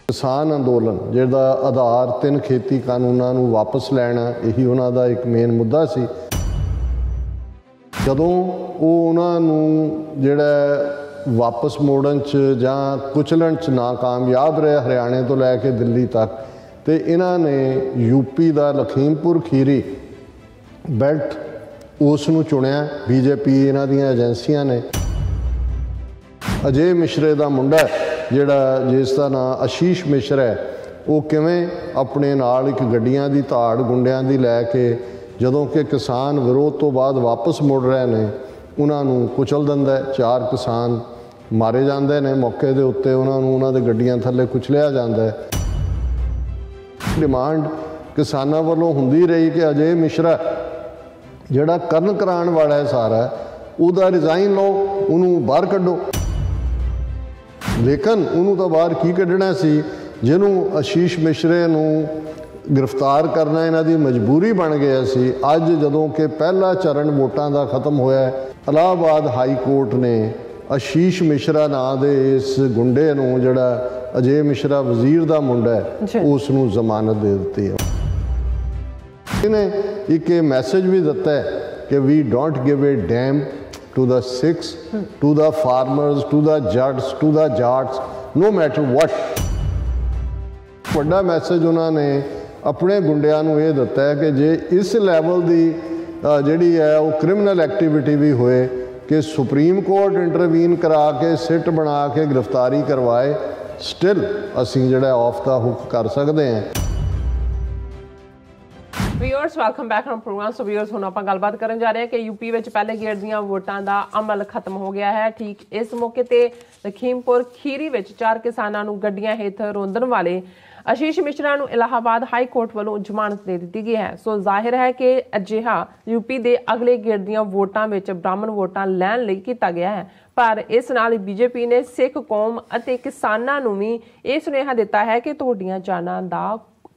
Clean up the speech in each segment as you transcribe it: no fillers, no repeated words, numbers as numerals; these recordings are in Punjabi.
किसान अंदोलन जिहदा आधार 3 खेती कानूनां नूं वापस लैना यही उन्हां दा एक मेन मुद्दा सी। जदों उन्हां नूं जिहड़ा वापस मोड़न च जां कुचलन च नाकामयाब रहे हरियाणे तो लैके दिल्ली तक, तो इन्हां ने यूपी का लखीमपुर खीरी बैल्ट उस नूं चुनिया। बीजेपी इन्हां दीयां एजेंसियां ने अजय मिश्रे का मुंडा जिहड़ा जिसका नाम आशीष मिश्रा है, वो किवें अपने नाल एक गड्डियां दी धाड़ गुंडियां दी लैके जदों कि किसान विरोध तो बाद वापस मुड़ रहे हैं उन्हां नूं कुचल दिंदा है। 4 किसान मारे जाते हैं मौके के उत्ते, उन्हां दे गड्डियां थल्ले कुचलिया जाता है। डिमांड किसानां वालों हुंदी रही कि अजय मिश्रा जिहड़ा करन कराउण वाला है सारा, उहदा रिजाइन लो, उन्होंने बाहर कड्डो। लेकिन उन्होंने तो बाहर की कढ़ना सी, जिन्होंने आशीष मिश्रे नूं गिरफ्तार करना इन्हां दी मजबूरी बन गया सी। अज जदों कि पहला चरण वोटां दा खत्म होया, इलाहाबाद हाई कोर्ट ने आशीष मिश्रा नां दे इस गुंडे नूं जिहड़ा अजय मिश्रा वजीर दा मुंडा है उस नूं जमानत दे दित्ती है। इन्हें एक मैसेज भी दिता है कि we don't give a damn to the Sikhs, to the farmers, to the Jatts, to the Jats, no matter what. बड़ा मैसेज उन्होंने अपने गुंडियां नूं ये दिता है कि जे इस लैवल की जिहड़ी है वो क्रिमिनल एक्टिविटी भी होए कि सुप्रीम कोर्ट इंटरवीन करा के सिट बना के गिरफ्तारी करवाए, स्टिल असीं जिहड़ा ऑफ द हुक कर सकते हैं। Viewers welcome back on programme. So viewers हुण आपां गलबात करन जा रहे हैं कि यूपी विच पहले गेड़ दीयां वोटां दा अमल खत्म हो गया है। ठीक इस मौके ते लखीमपुर खीरी विच 4 किसानां नूं गड्डियां हेठ रोंदण वाले आशीष मिश्रा नूं इलाहाबाद हाई कोर्ट वालों जमानत दे दी गई है। सो जाहिर है कि अजिहा यूपी दे अगले गेड़ दीयां वोटां विच ब्राह्मण वोटां लैण लई कीता गया है। पर इस नाल बीजेपी ने सिख कौम अते किसानां नूं भी इह सुनेहा दिता है कि तुहाडीआं जानां दा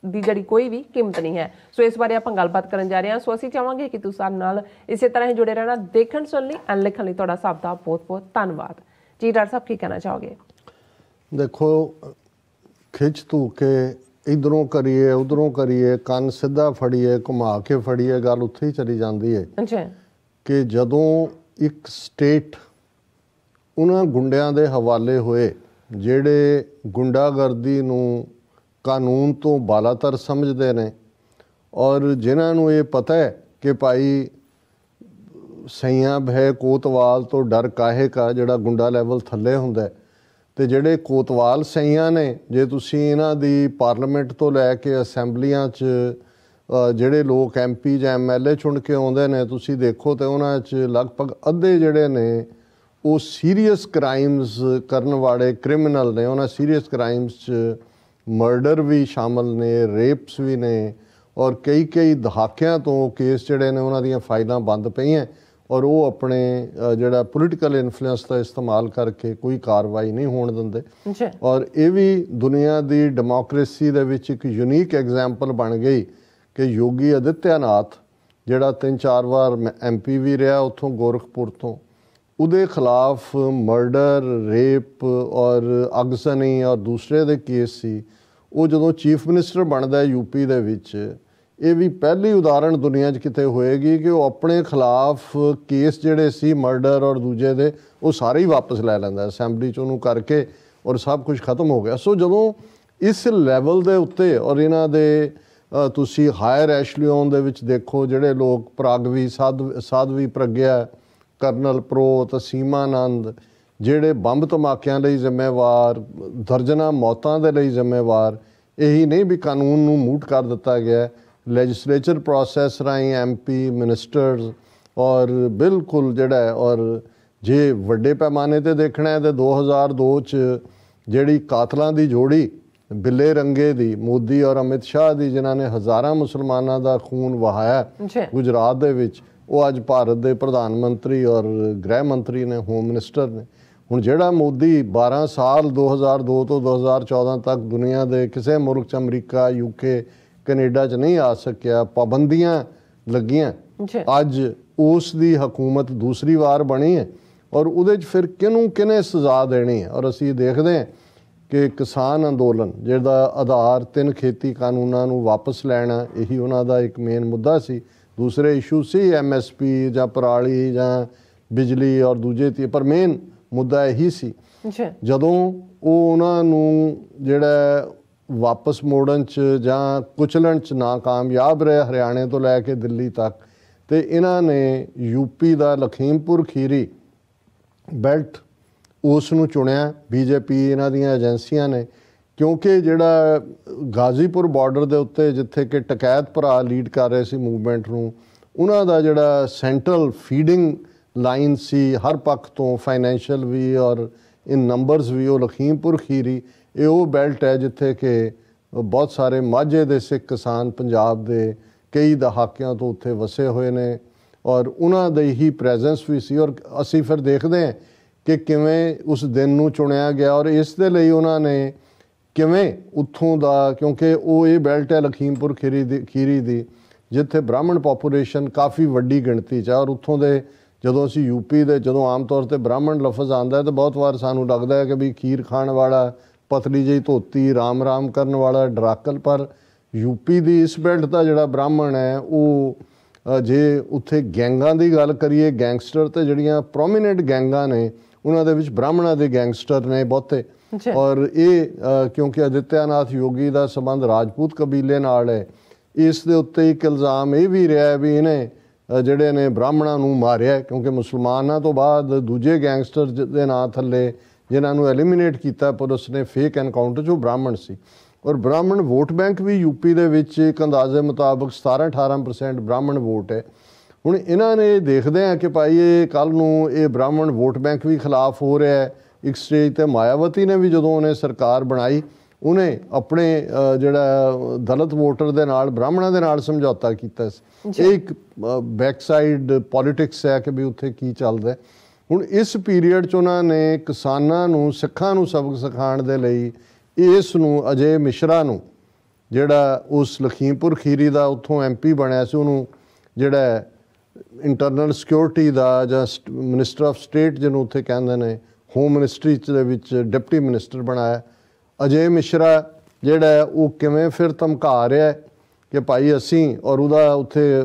दी जड़ी कोई भी कीमत नहीं है। सो इस बारे आपां गलबात करन जा रहे हैं। सो असीं चाहांगे कि तुसीं साडे नाल इसे तरह ही जुड़े रहना। देखण सुन लई एंड लिखण लई तुहाडा सब दा बहुत बहुत धन्नवाद जी। डॉक्टर साहब की कहना चाहोगे? देखो, खिच तू के इधरों करिए उधरों करिए, कन सीधा फड़िए घुमा के फड़िए, गल उत्थे ही चली जाती है। अच्छा, कि जदों एक स्टेट उन्हां गुंडियां दे हवाले होए जिहड़े गुंडागर्दी नूं कानून तो बालातर समझते हैं और जिन्होंने ये पता है कि भाई सईयां भय कोतवाल तो डर काहे का, जिहड़ा गुंडा लैवल थल्ले हुंदा है। तो जिहड़े कोतवाल सईयां ने, जे तुसीं इन्हां दी पार्लीमेंट तो लैके असैंबलियां च जिहड़े लोग MP जां MLA चुन के आउंदे ने, तुसीं देखो तो उन्हां च लगभग अद्धे जिहड़े ने वो सीरीयस क्राइम्स करन वाले क्रिमिनल ने। उन्हां सीरीयस क्राइम्स च मर्डर भी शामिल ने, रेप्स भी ने और कई दहाकियां तो केस जिहड़े ने उन्हां दीयां फाइलां बंद पईआं और वो अपने जिहड़ा पोलिटिकल इन्फ्लुएंस का इस्तेमाल करके कोई कार्रवाई नहीं होण दिंदे। और ये भी दुनिया की डेमोक्रेसी दे विच एक यूनीक एग्जाम्पल बन गई कि योगी आदित्यनाथ जिहड़ा 3-4 बार MP भी रहा उत्थों गोरखपुर तो, उहदे खिलाफ मर्डर, रेप और अगजनी और दूसरे दे केस सी। वो जदों चीफ मिनिस्टर बनता है यूपी दे विच, ये भी पहली उदाहरण दुनिया किते होएगी कि वो अपने खिलाफ केस जिहड़े सी मर्डर और दूजे दे वो सारे ही वापस लै लैंदा असैंबली च उहनूं करके और सब कुछ खत्म हो गया। सो जदों इस लैवल दे उत्ते और इन्हां दे तुसीं हायर एशलियोन दे विच देखो जिहड़े लोग प्रागवी साधवी प्रग्या, करनल प्रोत, सीमानंद, जिहड़े बंब धमाकिਆਂ ਲਈ ਜ਼ਿੰਮੇਵਾਰ, ਦਰਜਨਾਂ मौतां ਦੇ ਲਈ ਜ਼ਿੰਮੇਵਾਰ, यही नहीं भी कानून नूं मूट कर दिता गया। लैजिसलेचर प्रोसैस राहीं MP मिनिस्टर्स और बिल्कुल जिहड़ा है, और जे वड्डे पैमाने ते देखना है तो 2002 च जिहड़ी कातलां दी जोड़ी बिल्ले रंगे दी, मोदी और अमित शाह दी, जिन्हां ने हज़ारां मुसलमानां दा खून वहाया गुजरात दे विच, वो अज भारत के प्रधानमंत्री और गृह मंत्री ने, होम मिनिस्टर ने। हुण जिहड़ा मोदी 12 साल 2002 तो 2014 तक दुनिया के किसी मुल्क च, अमरीका, UK, कनेडा च नहीं आ सकिया, पाबंदियां लगियां, अज उस दी हुकूमत दूसरी बार बनी है और उहदे च फिर किनूं किने सज़ा देनी है। और असीं देखते हैं ਕਿ ਕਿਸਾਨ ਅੰਦੋਲਨ ਜਿਹਦਾ ਆਧਾਰ 3 ਖੇਤੀ ਕਾਨੂੰਨਾਂ ਨੂੰ ਵਾਪਸ ਲੈਣਾ, ਇਹੀ ਉਹਨਾਂ ਦਾ ਇੱਕ ਮੇਨ ਮੁੱਦਾ ਸੀ। ਦੂਸਰੇ ਇਸ਼ੂ ਸੀ MSP ਜਾਂ ਪਰਾਲੀ ਜਾਂ ਬਿਜਲੀ ਔਰ ਦੂਜੇ ਪਰ ਮੇਨ ਮੁੱਦਾ ਇਹੀ ਸੀ। ਜਦੋਂ ਉਹ ਉਹਨਾਂ ਨੂੰ ਜਿਹੜਾ ਵਾਪਸ ਮੋੜਨ 'ਚ ਜਾਂ ਕੁਚਲਣ 'ਚ ਨਾਕਾਮਯਾਬ ਰਹੇ ਹਰਿਆਣੇ ਤੋਂ ਲੈ ਕੇ ਦਿੱਲੀ ਤੱਕ, ਤੇ ਇਹਨਾਂ ਨੇ UP ਦਾ ਲਖੀਮਪੁਰ ਖੀਰੀ ਬੈਲਟ ਉਸ ਨੂੰ ਚੁਣਿਆ। BJP ਇਹਨਾਂ ਦੀਆਂ ਏਜੰਸੀਆਂ ਨੇ, ਕਿਉਂਕਿ ਜਿਹੜਾ ਗਾਜ਼ੀਪੁਰ ਬਾਰਡਰ ਦੇ ਉੱਤੇ ਜਿੱਥੇ ਕਿ ਟਕੈਤ ਭਰਾ ਲੀਡ ਕਰ ਰਹੇ ਸੀ ਮੂਵਮੈਂਟ ਨੂੰ, ਉਹਨਾਂ ਦਾ ਜਿਹੜਾ ਸੈਂਟਰਲ ਫੀਡਿੰਗ ਲਾਈਨ ਸੀ ਹਰ ਪੱਖ ਤੋਂ, ਫਾਈਨੈਂਸ਼ੀਅਲ ਵੀ ਔਰ ਇਨ ਨੰਬਰਸ ਵੀ, ਉਹ ਲਖੀਮਪੁਰ ਖੀਰੀ ਇਹ ਉਹ ਬੈਲਟ ਹੈ ਜਿੱਥੇ ਕਿ ਬਹੁਤ ਸਾਰੇ ਮਾਝੇ ਦੇ ਸਿੱਖ ਕਿਸਾਨ ਪੰਜਾਬ ਦੇ ਕਈ ਦਹਾਕਿਆਂ ਤੋਂ ਉੱਥੇ ਵਸੇ ਹੋਏ ਨੇ ਔਰ ਉਹਨਾਂ ਦੀ ਹੀ ਪ੍ਰੈਜ਼ੈਂਸ ਵੀ ਸੀ। ਔਰ ਅਸੀਂ ਫਿਰ ਦੇਖਦੇ ਹਾਂ ਕਿ ਕਿਵੇਂ ਉਸ ਦਿਨ ਨੂੰ ਚੁਣਿਆ ਗਿਆ ਔਰ ਇਸ ਦੇ ਲਈ ਉਹਨਾਂ ਨੇ ਕਿਵੇਂ ਉੱਥੋਂ ਦਾ, ਕਿਉਂਕਿ ਉਹ ਇਹ ਬੈਲਟ ਹੈ ਲਖੀਮਪੁਰ ਖੀਰੀ ਦੀ ਜਿੱਥੇ ਬ੍ਰਾਹਮਣ ਪਾਪੂਲੇਸ਼ਨ ਕਾਫੀ ਵੱਡੀ ਗਿਣਤੀ 'ਚ ਹੈ। ਔਰ ਉੱਥੋਂ ਦੇ ਜਦੋਂ ਅਸੀਂ UP ਦੇ ਜਦੋਂ ਆਮ ਤੌਰ 'ਤੇ ਬ੍ਰਾਹਮਣ ਲਫ਼ਜ਼ ਆਉਂਦਾ ਹੈ ਤਾਂ ਬਹੁਤ ਵਾਰ ਸਾਨੂੰ ਲੱਗਦਾ ਹੈ ਕਿ ਵੀ ਖੀਰ ਖਾਣ ਵਾਲਾ, ਪਤਲੀ ਜਿਹੀ ਧੋਤੀ, ਰਾਮ ਰਾਮ ਕਰਨ ਵਾਲਾ ਡਰਾਕਲ, ਪਰ UP ਦੀ ਇਸ ਬੈਲਟ ਦਾ ਜਿਹੜਾ ਬ੍ਰਾਹਮਣ ਹੈ ਉਹ ਜੇ ਉੱਥੇ ਗੈਂਗਾਂ ਦੀ ਗੱਲ ਕਰੀਏ, ਗੈਂਗਸਟਰ ਤੇ ਜਿਹੜੀਆਂ ਪ੍ਰੋਮੀਨੈਂਟ ਗੈਂਗਾਂ ਨੇ ਉਹਨਾਂ ਦੇ ਵਿੱਚ ਬ੍ਰਾਹਮਣਾਂ ਦੇ ਗੈਂਗਸਟਰ ਨੇ ਬਹੁਤੇ। ਔਰ ਇਹ ਕਿਉਂਕਿ ਆਦਿੱਤਿਆਨਾਥ ਯੋਗੀ ਦਾ ਸੰਬੰਧ ਰਾਜਪੂਤ ਕਬੀਲੇ ਨਾਲ ਹੈ, ਇਸ ਦੇ ਉੱਤੇ ਇੱਕ ਇਲਜ਼ਾਮ ਇਹ ਵੀ ਰਿਹਾ ਵੀ ਇਹਨੇ ਜਿਹੜੇ ਨੇ ਬ੍ਰਾਹਮਣਾਂ ਨੂੰ ਮਾਰਿਆ, ਕਿਉਂਕਿ ਮੁਸਲਮਾਨਾਂ ਤੋਂ ਬਾਅਦ ਦੂਜੇ ਗੈਂਗਸਟਰ ਦੇ ਨਾਂ ਥੱਲੇ ਜਿਨ੍ਹਾਂ ਨੂੰ ਐਲੀਮੀਨੇਟ ਕੀਤਾ ਪੁਲਿਸ ਨੇ ਫੇਕ ਐਨਕਾਊਂਟਰ 'ਚ, ਉਹ ਬ੍ਰਾਹਮਣ ਸੀ। ਔਰ ਬ੍ਰਾਹਮਣ ਵੋਟ ਬੈਂਕ ਵੀ UP ਦੇ ਵਿੱਚ ਇੱਕ ਅੰਦਾਜ਼ੇ ਮੁਤਾਬਕ 17-18% ਬ੍ਰਾਹਮਣ ਵੋਟ ਹੈ। ਹੁਣ ਇਹਨਾਂ ਨੇ ਦੇਖਦੇ ਆ ਕਿ ਭਾਈ ਇਹ ਕੱਲ੍ਹ ਨੂੰ ਇਹ ਬ੍ਰਾਹਮਣ ਵੋਟ ਬੈਂਕ ਵੀ ਖਿਲਾਫ ਹੋ ਰਿਹਾ ਹੈ। ਇੱਕ ਸਟੇਜ 'ਤੇ ਮਾਇਆਵਤੀ ਨੇ ਵੀ ਜਦੋਂ ਉਹਨੇ ਸਰਕਾਰ ਬਣਾਈ, ਉਹਨੇ ਆਪਣੇ ਜਿਹੜਾ ਦਲਿਤ ਵੋਟਰ ਦੇ ਨਾਲ, ਬ੍ਰਾਹਮਣਾਂ ਦੇ ਨਾਲ ਸਮਝੌਤਾ ਕੀਤਾ ਸੀ। ਇਹ ਇੱਕ ਬੈਕ ਸਾਈਡ ਪੋਲੀਟਿਕਸ ਹੈ ਕਿ ਵੀ ਉੱਥੇ ਕੀ ਚੱਲਦਾ। ਹੁਣ ਇਸ ਪੀਰੀਅਡ 'ਚ ਉਹਨਾਂ ਨੇ ਕਿਸਾਨਾਂ ਨੂੰ, ਸਿੱਖਾਂ ਨੂੰ ਸਬਕ ਸਿਖਾਉਣ ਦੇ ਲਈ ਇਸ ਨੂੰ ਅਜੇ ਮਿਸ਼ਰਾ ਨੂੰ, ਜਿਹੜਾ ਉਸ ਲਖੀਮਪੁਰ ਖੀਰੀ ਦਾ ਉੱਥੋਂ MP ਬਣਿਆ ਸੀ, ਉਹਨੂੰ ਜਿਹੜਾ ਇੰਟਰਨਲ ਸਿਕਿਉਰਿਟੀ ਦਾ ਜਾਂ ਮਿਨਿਸਟਰ ਆਫ ਸਟੇਟ ਜਿਹਨੂੰ ਉੱਥੇ ਕਹਿੰਦੇ ਨੇ, ਹੋਮ ਮਿਨਿਸਟਰੀ ਦੇ ਵਿੱਚ ਡਿਪਟੀ ਮਿਨਿਸਟਰ ਬਣਾਇਆ। ਅਜੇ ਮਿਸ਼ਰਾ ਜਿਹੜਾ ਉਹ ਕਿਵੇਂ ਫਿਰ ਧਮਕਾ ਰਿਹਾ ਕਿ ਭਾਈ ਅਸੀਂ, ਔਰ ਉਹਦਾ ਉੱਥੇ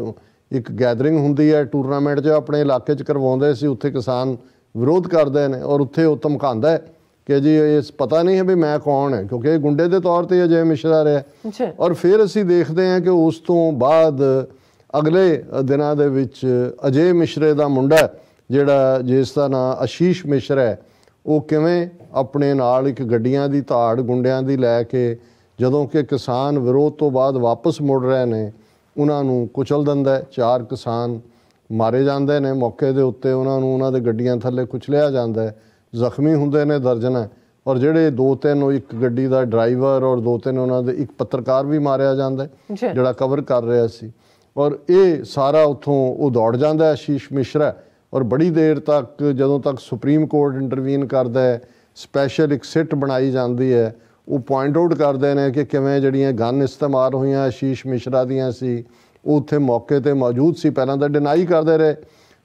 ਇੱਕ ਗੈਦਰਿੰਗ ਹੁੰਦੀ ਹੈ ਟੂਰਨਾਮੈਂਟ 'ਚ ਆਪਣੇ ਇਲਾਕੇ 'ਚ ਕਰਵਾਉਂਦੇ ਸੀ, ਉੱਥੇ ਕਿਸਾਨ ਵਿਰੋਧ ਕਰਦੇ ਨੇ ਔਰ ਉੱਥੇ ਉਹ ਧਮਕਾਉਂਦਾ ਹੈ ਕਿ ਜੀ ਇਹ ਪਤਾ ਨਹੀਂ ਹੈ ਵੀ ਮੈਂ ਕੌਣ ਹੈ, ਕਿਉਂਕਿ ਇਹ ਗੁੰਡੇ ਦੇ ਤੌਰ 'ਤੇ ਅਜੇ ਮਿਸ਼ਰਾ ਰਿਹਾ। ਔਰ ਫਿਰ ਅਸੀਂ ਦੇਖਦੇ ਹਾਂ ਕਿ ਉਸ ਤੋਂ ਬਾਅਦ ਅਗਲੇ ਦਿਨਾਂ ਦੇ ਵਿੱਚ ਅਜੇ ਮਿਸ਼ਰੇ ਦਾ ਮੁੰਡਾ ਜਿਹੜਾ ਜਿਸ ਦਾ ਨਾਂ ਆਸ਼ੀਸ਼ ਮਿਸ਼ਰਾ ਹੈ, ਉਹ ਕਿਵੇਂ ਆਪਣੇ ਨਾਲ ਇੱਕ ਗੱਡੀਆਂ ਦੀ ਧਾੜ ਗੁੰਡਿਆਂ ਦੀ ਲੈ ਕੇ, ਜਦੋਂ ਕਿ ਕਿਸਾਨ ਵਿਰੋਧ ਤੋਂ ਬਾਅਦ ਵਾਪਸ ਮੁੜ ਰਹੇ ਨੇ, ਉਹਨਾਂ ਨੂੰ ਕੁਚਲ ਦਿੰਦਾ। 4 ਕਿਸਾਨ ਮਾਰੇ ਜਾਂਦੇ ਨੇ ਮੌਕੇ ਦੇ ਉੱਤੇ, ਉਹਨਾਂ ਨੂੰ ਉਹਨਾਂ ਦੇ ਗੱਡੀਆਂ ਥੱਲੇ ਕੁਚਲਿਆ ਜਾਂਦਾ, ਜ਼ਖਮੀ ਹੁੰਦੇ ਨੇ ਦਰਜਨਾਂ। ਔਰ ਜਿਹੜੇ 2-3 ਉਹ ਇੱਕ ਗੱਡੀ ਦਾ ਡਰਾਈਵਰ ਔਰ 2-3 ਉਹਨਾਂ ਦੇ, ਇੱਕ ਪੱਤਰਕਾਰ ਵੀ ਮਾਰਿਆ ਜਾਂਦਾ ਜਿਹੜਾ ਕਵਰ ਕਰ ਰਿਹਾ ਸੀ। ਔਰ ਇਹ ਸਾਰਾ ਉੱਥੋਂ ਉਹ ਦੌੜ ਜਾਂਦਾ ਆਸ਼ੀਸ਼ ਮਿਸ਼ਰਾ। ਔਰ ਬੜੀ ਦੇਰ ਤੱਕ, ਜਦੋਂ ਤੱਕ ਸੁਪਰੀਮ ਕੋਰਟ ਇੰਟਰਵੀਨ ਕਰਦਾ ਹੈ, ਸਪੈਸ਼ਲ ਇੱਕ ਸਿੱਟ ਬਣਾਈ ਜਾਂਦੀ ਹੈ, ਉਹ ਪੁਆਇੰਟ ਆਊਟ ਕਰਦੇ ਨੇ ਕਿ ਕਿਵੇਂ ਜਿਹੜੀਆਂ ਗਨ ਇਸਤੇਮਾਲ ਹੋਈਆਂ ਆਸ਼ੀਸ਼ ਮਿਸ਼ਰਾ ਦੀਆਂ ਸੀ, ਉਹ ਉੱਥੇ ਮੌਕੇ 'ਤੇ ਮੌਜੂਦ ਸੀ। ਪਹਿਲਾਂ ਤਾਂ ਡਿਨਾਈ ਕਰਦੇ ਰਹੇ।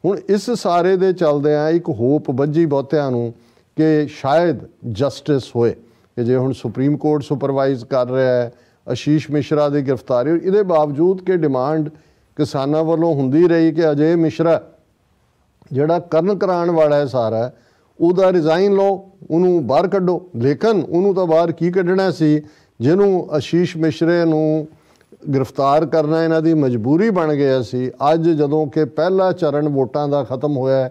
ਹੁਣ ਇਸ ਸਾਰੇ ਦੇ ਚੱਲਦਿਆਂ ਇੱਕ ਹੋਪ ਬੱਝੀ ਬਹੁਤਿਆਂ ਨੂੰ ਕਿ ਸ਼ਾਇਦ ਜਸਟਿਸ ਹੋਏ, ਕਿ ਜੇ ਹੁਣ ਸੁਪਰੀਮ ਕੋਰਟ ਸੁਪਰਵਾਈਜ਼ ਕਰ ਰਿਹਾ ਹੈ ਆਸ਼ੀਸ਼ ਮਿਸ਼ਰਾ ਦੀ ਗ੍ਰਿਫਤਾਰੀ, ਇਹਦੇ ਬਾਵਜੂਦ ਕਿ ਡਿਮਾਂਡ ਕਿਸਾਨਾਂ ਵੱਲੋਂ ਹੁੰਦੀ ਰਹੀ ਕਿ ਅਜੇ ਮਿਸ਼ਰਾ ਜਿਹੜਾ ਕਰਨ ਕਰਾਉਣ ਵਾਲਾ ਹੈ ਸਾਰਾ, ਉਹਦਾ ਰਿਜ਼ਾਈਨ ਲਓ, ਉਹਨੂੰ ਬਾਹਰ ਕੱਢੋ। ਲੇਕਿਨ ਉਹਨੂੰ ਤਾਂ ਬਾਹਰ ਕੀ ਕੱਢਣਾ ਸੀ ਜਿਹਨੂੰ ਆਸ਼ੀਸ਼ ਮਿਸ਼ਰੇ ਨੂੰ ਗ੍ਰਿਫਤਾਰ ਕਰਨਾ ਇਹਨਾਂ ਦੀ ਮਜਬੂਰੀ ਬਣ ਗਿਆ ਸੀ। ਅੱਜ ਜਦੋਂ ਕਿ ਪਹਿਲਾ ਚਰਨ ਵੋਟਾਂ ਦਾ ਖਤਮ ਹੋਇਆ,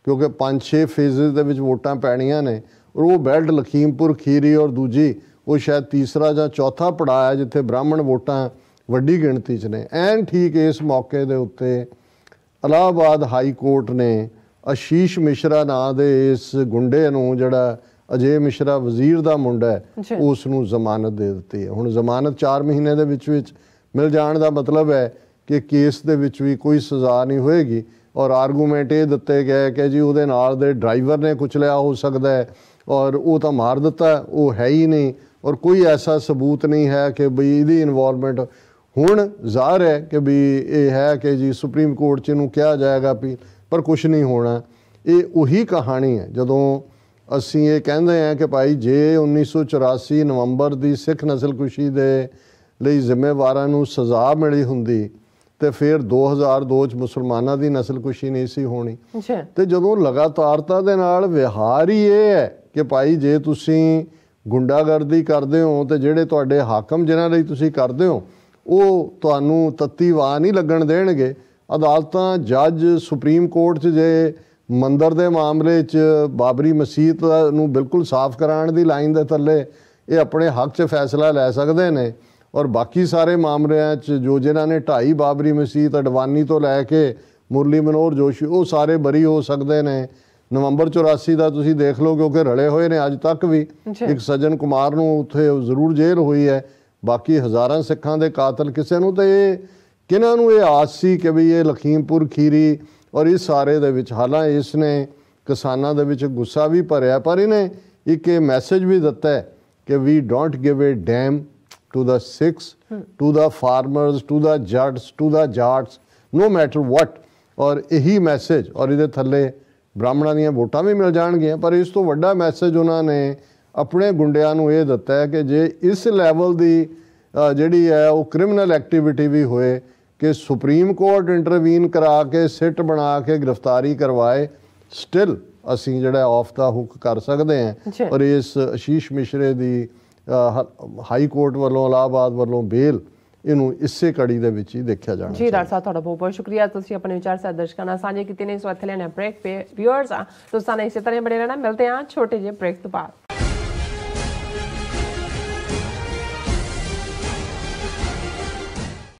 ਕਿਉਂਕਿ 5-6 ਫੇਜ਼ਿਸ ਦੇ ਵਿੱਚ ਵੋਟਾਂ ਪੈਣੀਆਂ ਨੇ, ਔਰ ਉਹ ਬੈਲਟ ਲਖੀਮਪੁਰ ਖੀਰੀ ਔਰ ਦੂਜੀ ਉਹ ਸ਼ਾਇਦ ਤੀਸਰਾ ਜਾਂ ਚੌਥਾ ਪੜਾਅ ਹੈ ਜਿੱਥੇ ਬ੍ਰਾਹਮਣ ਵੋਟਾਂ ਵੱਡੀ ਗਿਣਤੀ 'ਚ ਨੇ। ਐਨ ਠੀਕ ਇਸ ਮੌਕੇ ਦੇ ਉੱਤੇ ਇਲਾਹਾਬਾਦ ਹਾਈ ਕੋਰਟ ਨੇ ਆਸ਼ੀਸ਼ ਮਿਸ਼ਰਾ ਨਾਂ ਦੇ ਇਸ ਗੁੰਡੇ ਨੂੰ, ਜਿਹੜਾ ਅਜੇ ਮਿਸ਼ਰਾ ਵਜ਼ੀਰ ਦਾ ਮੁੰਡਾ ਹੈ, ਉਸ ਨੂੰ ਜ਼ਮਾਨਤ ਦੇ ਦਿੱਤੀ ਹੈ। ਹੁਣ ਜ਼ਮਾਨਤ 4 ਮਹੀਨੇ ਦੇ ਵਿੱਚ ਮਿਲ ਜਾਣ ਦਾ ਮਤਲਬ ਹੈ ਕਿ ਕੇਸ ਦੇ ਵਿੱਚ ਵੀ ਕੋਈ ਸਜ਼ਾ ਨਹੀਂ ਹੋਏਗੀ। ਔਰ ਆਰਗੂਮੈਂਟ ਇਹ ਦਿੱਤੇ ਗਏ ਕਿ ਜੀ ਉਹਦੇ ਨਾਲ ਦੇ ਡਰਾਈਵਰ ਨੇ ਕੁਚਲਿਆ ਹੋ ਸਕਦਾ ਹੈ ਔਰ ਉਹ ਤਾਂ ਮਾਰ ਦਿੱਤਾ, ਉਹ ਹੈ ਹੀ ਨਹੀਂ, ਔਰ ਕੋਈ ਐਸਾ ਸਬੂਤ ਨਹੀਂ ਹੈ ਕਿ ਬਈ ਇਹਦੀ ਇਨਵੋਲਵਮੈਂਟ। ਹੁਣ ਜ਼ਾਹਰ ਹੈ ਕਿ ਵੀ ਇਹ ਹੈ ਕਿ ਜੀ ਸੁਪਰੀਮ ਕੋਰਟ 'ਚ ਇਹਨੂੰ ਕਿਹਾ ਜਾਏਗਾ ਵੀ, ਪਰ ਕੁਛ ਨਹੀਂ ਹੋਣਾ। ਇਹ ਉਹੀ ਕਹਾਣੀ ਹੈ ਜਦੋਂ ਅਸੀਂ ਇਹ ਕਹਿੰਦੇ ਹਾਂ ਕਿ ਭਾਈ ਜੇ 1984 ਨਵੰਬਰ ਦੀ ਸਿੱਖ ਨਸਲਕੁਸ਼ੀ ਦੇ ਲਈ ਜ਼ਿੰਮੇਵਾਰਾਂ ਨੂੰ ਸਜ਼ਾ ਮਿਲੀ ਹੁੰਦੀ ਤੇ ਫਿਰ 2002 ਚ ਮੁਸਲਮਾਨਾਂ ਦੀ ਨਸਲਕੁਸ਼ੀ ਨਹੀਂ ਸੀ ਹੋਣੀ। ਤੇ ਜਦੋਂ ਲਗਾਤਾਰਤਾ ਦੇ ਨਾਲ ਵਿਹਾਰ ਹੀ ਇਹ ਹੈ ਕਿ ਭਾਈ ਜੇ ਤੁਸੀਂ ਗੁੰਡਾਗਰਦੀ ਕਰਦੇ ਹੋ ਤੇ ਜਿਹੜੇ ਤੁਹਾਡੇ ਹਾਕਮ ਜਿਨ੍ਹਾਂ ਲਈ ਤੁਸੀਂ ਕਰਦੇ ਹੋ ਉਹ ਤੁਹਾਨੂੰ ਤੱਤੀ ਵਾਹ ਨਹੀਂ ਲੱਗਣ ਦੇਣਗੇ। ਅਦਾਲਤਾਂ, ਜੱਜ, ਸੁਪਰੀਮ ਕੋਰਟ 'ਚ ਜੇ ਮੰਦਰ ਦੇ ਮਾਮਲੇ 'ਚ ਬਾਬਰੀ ਮਸਜਿਦ ਨੂੰ ਬਿਲਕੁਲ ਸਾਫ਼ ਕਰਾਉਣ ਦੀ ਲਾਈਨ ਦੇ ਥੱਲੇ ਇਹ ਆਪਣੇ ਹੱਕ 'ਚ ਫੈਸਲਾ ਲੈ ਸਕਦੇ ਨੇ ਔਰ ਬਾਕੀ ਸਾਰੇ ਮਾਮਲਿਆਂ 'ਚ ਜੋ ਜਿਨ੍ਹਾਂ ਨੇ ਢਾਈ ਬਾਬਰੀ ਮਸਜਿਦ ਅਡਵਾਨੀ ਤੋਂ ਲੈ ਕੇ ਮੁਰਲੀ ਮਨੋਹਰ ਜੋਸ਼ੀ ਉਹ ਸਾਰੇ ਬਰੀ ਹੋ ਸਕਦੇ ਨੇ। ਨਵੰਬਰ 84 ਦਾ ਤੁਸੀਂ ਦੇਖ ਲਓ ਕਿਉਂਕਿ ਰਲੇ ਹੋਏ ਨੇ ਅੱਜ ਤੱਕ ਵੀ। ਇੱਕ ਸੱਜਣ ਕੁਮਾਰ ਨੂੰ ਉੱਥੇ ਜ਼ਰੂਰ ਜੇਲ੍ਹ ਹੋਈ ਹੈ, ਬਾਕੀ ਹਜ਼ਾਰਾਂ ਸਿੱਖਾਂ ਦੇ ਕਾਤਲ ਕਿਸੇ ਨੂੰ। ਤੇ ਇਹ ਕਿਹਨਾਂ ਨੂੰ ਇਹ ਆਸ ਸੀ ਕਿ ਵੀ ਇਹ ਲਖੀਮਪੁਰ ਖੀਰੀ ਔਰ ਇਸ ਸਾਰੇ ਦੇ ਵਿੱਚ ਹਾਲਾਂਕਿ ਇਸ ਨੇ ਕਿਸਾਨਾਂ ਦੇ ਵਿੱਚ ਗੁੱਸਾ ਵੀ ਭਰਿਆ ਪਰ ਇਹਨੇ ਇੱਕ ਇਹ ਮੈਸੇਜ ਵੀ ਦਿੱਤਾ ਹੈ ਕਿ we don't give a damn to the Sikhs, to the farmers, to the judds, to the jats, no matter what। ਔਰ ਇਹੀ ਮੈਸੇਜ ਔਰ ਇਹਦੇ ਥੱਲੇ ਬ੍ਰਾਹਮਣਾਂ ਦੀਆਂ ਵੋਟਾਂ ਵੀ ਮਿਲ ਜਾਣਗੀਆਂ ਪਰ ਇਸ ਤੋਂ ਵੱਡਾ ਮੈਸੇਜ ਉਹਨਾਂ ਨੇ ਆਪਣੇ ਗੁੰਡਿਆਂ ਨੂੰ ਇਹ ਦਿੱਤਾ ਹੈ ਕਿ ਜੇ ਇਸ ਲੈਵਲ ਦੀ ਜਿਹੜੀ ਹੈ ਉਹ ਕ੍ਰਿਮੀਨਲ ਐਕਟੀਵਿਟੀ ਵੀ ਹੋਏ ਕਿ ਸੁਪਰੀਮ ਕੋਰਟ ਇੰਟਰਵੀਨ ਕਰਾ ਕੇ ਸਿੱਟ ਬਣਾ ਕੇ ਗ੍ਰਿਫਤਾਰੀ ਕਰਵਾਏ ਸਟਿਲ ਅਸੀਂ ਜਿਹੜਾ ਆਫ ਦਾ ਹੁੱਕ ਕਰ ਸਕਦੇ ਹਾਂ। ਔਰ ਇਸ ਆਸ਼ੀਸ਼ ਮਿਸ਼ਰੇ ਦੀ ਹਾਈ ਕੋਰਟ ਵੱਲੋਂ ਇਲਾਹਾਬਾਦ ਵੱਲੋਂ ਬੇਲ ਇਹਨੂੰ ਇਸੇ ਕੜੀ ਦੇ ਵਿੱਚ ਹੀ ਦੇਖਿਆ ਜਾਣਾ। ਜੀ ਡਾਕਟਰ ਸਾਹਿਬ ਤੁਹਾਡਾ ਬਹੁਤ ਬਹੁਤ ਸ਼ੁਕਰੀਆ, ਤੁਸੀਂ ਆਪਣੇ ਵਿਚਾਰ ਸਾਡੇ ਦਰਸ਼ਕਾਂ ਨਾਲ ਸਾਂਝੇ ਕੀਤੇ ਨੇ। ਸੋ ਇੱਥੇ ਲੈਣਾ ਬ੍ਰੇਕ ਪੇ ਵਿਊਅਰਸ ਤੁਸੀਂ ਸਾਨੂੰ ਇਸੇ ਤਰ੍ਹਾਂ ਬਣੇ ਰਹਿਣਾ। ਮਿਲਦੇ ਹਾਂ ਛੋਟੇ ਜਿਹੇ ਬ੍ਰੇਕ ਤੋਂ ਬਾਅਦ।